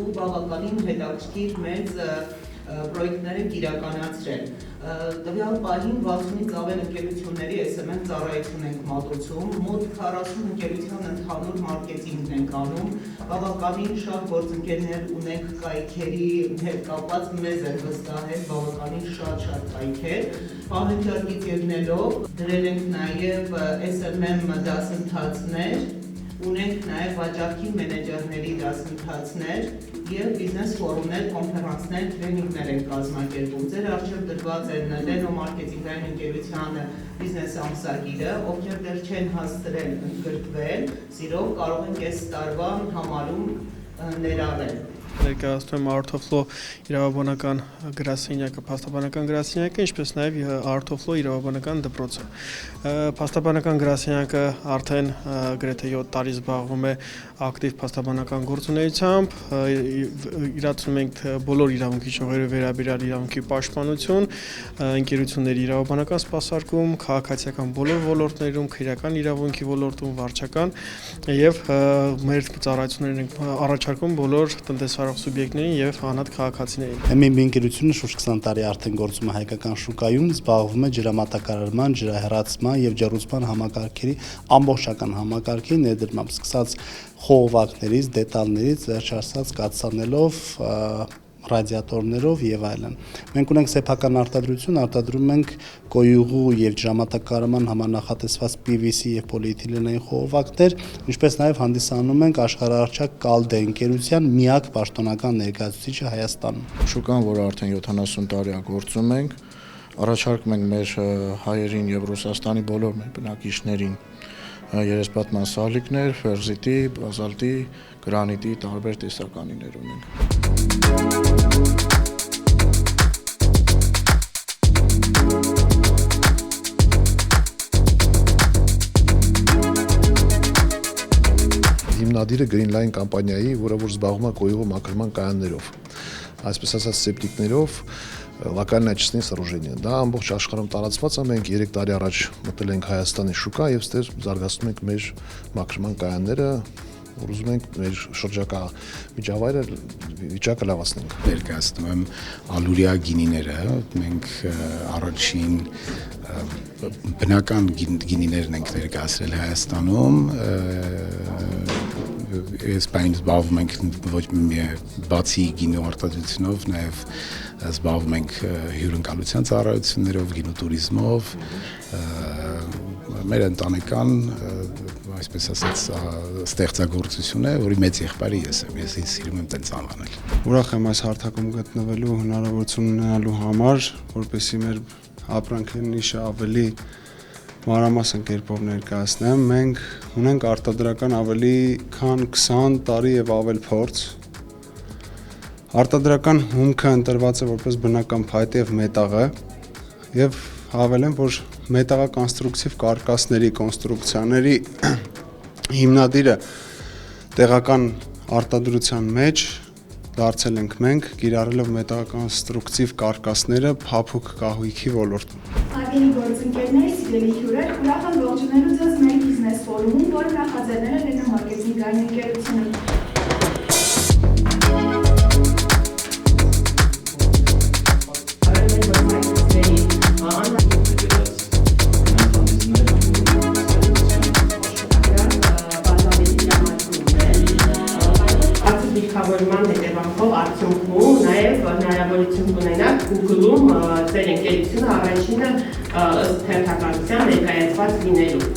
ու բավականին հետաքրքիր մեծ պրոյեկտներ ենք իրականացրել։ Տվյալ պահին 60-ից ավել ընկերությունների SMM ծառայություն ենք մատուցում, մոտ 40 ընկերության ընդհանուր մարքեթինգն ենք անում, բավականին շատ գործընկերներ ունենք կայքերի հետ կապված, մեզ են վստահել բավականին շատ կայքեր։ Պահանջարկից ելնելով դրել ենք նաև SMM դասընթացներ, ունենք նաև վաճառքի մենեջերների դասընթացներ և բիզնես ֆորումներ, կոնֆերանսներ, տրեյնինգներ են կազմակերպում։ Ձեր առջև դրված են Leno մարքեթինգային ընկերության բիզնես ամսագիրը, ովքեր դեռ չեն հասցրել ընդգրկվել, սիրով կարող ենք այս տարվա համարում ներառել։ Ներկայացնում եմ Art of Law իրավաբանական գրասենյակը, փաստաբանական գրասենյակը, ինչպես նաև Art of Law իրավաբանական դպրոցը։ Փաստաբանական գրասենյակը արդեն գրեթե 7 տարի զբաղվում է ակտիվ փաստաբանական գործունեությամբ, իրացնում ենք բոլոր իրավունքի ճյուղերի վերաբերյալ իրավունքի պաշտպանություն, ընկերությունների իրավաբանական սպասարկում, քաղաքացիական բոլոր ոլորտներում, քրեական իրավունքի ոլորտում, վարչական եւ մեր ծառայություններն ենք առաջարկում բոլոր տնտեսվարող սուբյեկտներին եւ անհատ քաղաքացիներին։ MMB ընկերությունը շուրջ 20 տարի արդեն գործում է հայկական շուկայում, զբաղվում է ջրամատակարարման, ջրահեռացման եւ ջեռուցման համակարգերի ամբողջական համակարգի ներդրմամբ, սկսած խողովակներից, դետալներից, վերջ հասած կաթսանելով, ռադիատորներով եւ այլն։ Մենք ունենք սեփական արտադրություն, արտադրում ենք կոյուղու եւ ջրամատակարարման համար նախատեսված PVC եւ պոլիէթիլենային խողովակներ, ինչպես նաեւ հանդիսանում ենք աշխարհահռչակ Կալդե ընկերության միակ պաշտոնական ներկայացուցիչը Հայաստանում։ Շուկան, որը արդեն 70 տարի է գործում ենք, առաջարկում ենք մեր հայերին եւ Ռուսաստանի բոլոր մեր բնակիչներին երեսպատման սալիկներ, ֆերզիտի, բազալտի, գրանիտի տարբեր տեսականիներ ունենք։ Հիմնադիրը Green Line կամպանիայի, որը որ զբաղվում է կոյուղու մաքրման կայաններով, այսպես ասած սեպտիկներով, լокальное очистное сооружение։ Դա ամբողջ աշխարհում տարածված է, մենք 3 տարի առաջ մտել ենք Հայաստանի շուկա եւ ստեղ զարգացնում ենք մեր մաքրման կայանները, ուզում ենք մեր շրջակա միջավայրը վիճակը լավացնենք։ Ներկայացնում եմ ալուրիա գինիները, մենք առաջին բնական գինիներն ենք ներկայացրել Հայաստանում, այս բանը զբաղվում ենք ոչ միայն բացի գինու արտադրությունով, նաև զբաղվում ենք հյուրընկալության ծառայություններով, գինոտուրիզմով, մեր ընտանեկան, այսպես ասած, ստեղծագործություն է, որի մեծ եղբայրը ես եմ, ես սիրում եմ տենց անվանել։ Ուրախ եմ այս հարթակում գտնվելու հնարավորություն ունենալու համար, որպեսզի մեր ապրանքանիշը ավելի մանրամասն կերպով ներկայացնեմ, մենք ունենք արտադրական ավելի քան 20 տարի եւ ավել փորձ։ Արտադրական հումքը ընտրված է որպես բնական փայտե եւ մետաղը եւ հավելեմ, որ մետաղակոնստրուկտիվ կարկասների կոնստրուկցիաների հիմնադիրը տեղական արտադրության մեջ դարձել ենք մենք, կիրառելով մետաղակոնստրուկտիվ կարկասները փափուկ կահույքի ոլորտում։ Հարգելի գործընկերներ, սիրելի հյուրեր, ուրախ եմ ողջունելու ձեզ մեր բիզնես ֆորումում, որը նախաձեռնել է Leno մարքեթինգային ընկերությունը։ Դիրքավորման հետևանքով արդյունքում նաև հնարավորություն կունենաք Google-ում ձեր ընկերությունը առաջինը ըստ հերթականության ներկայացված լինելու։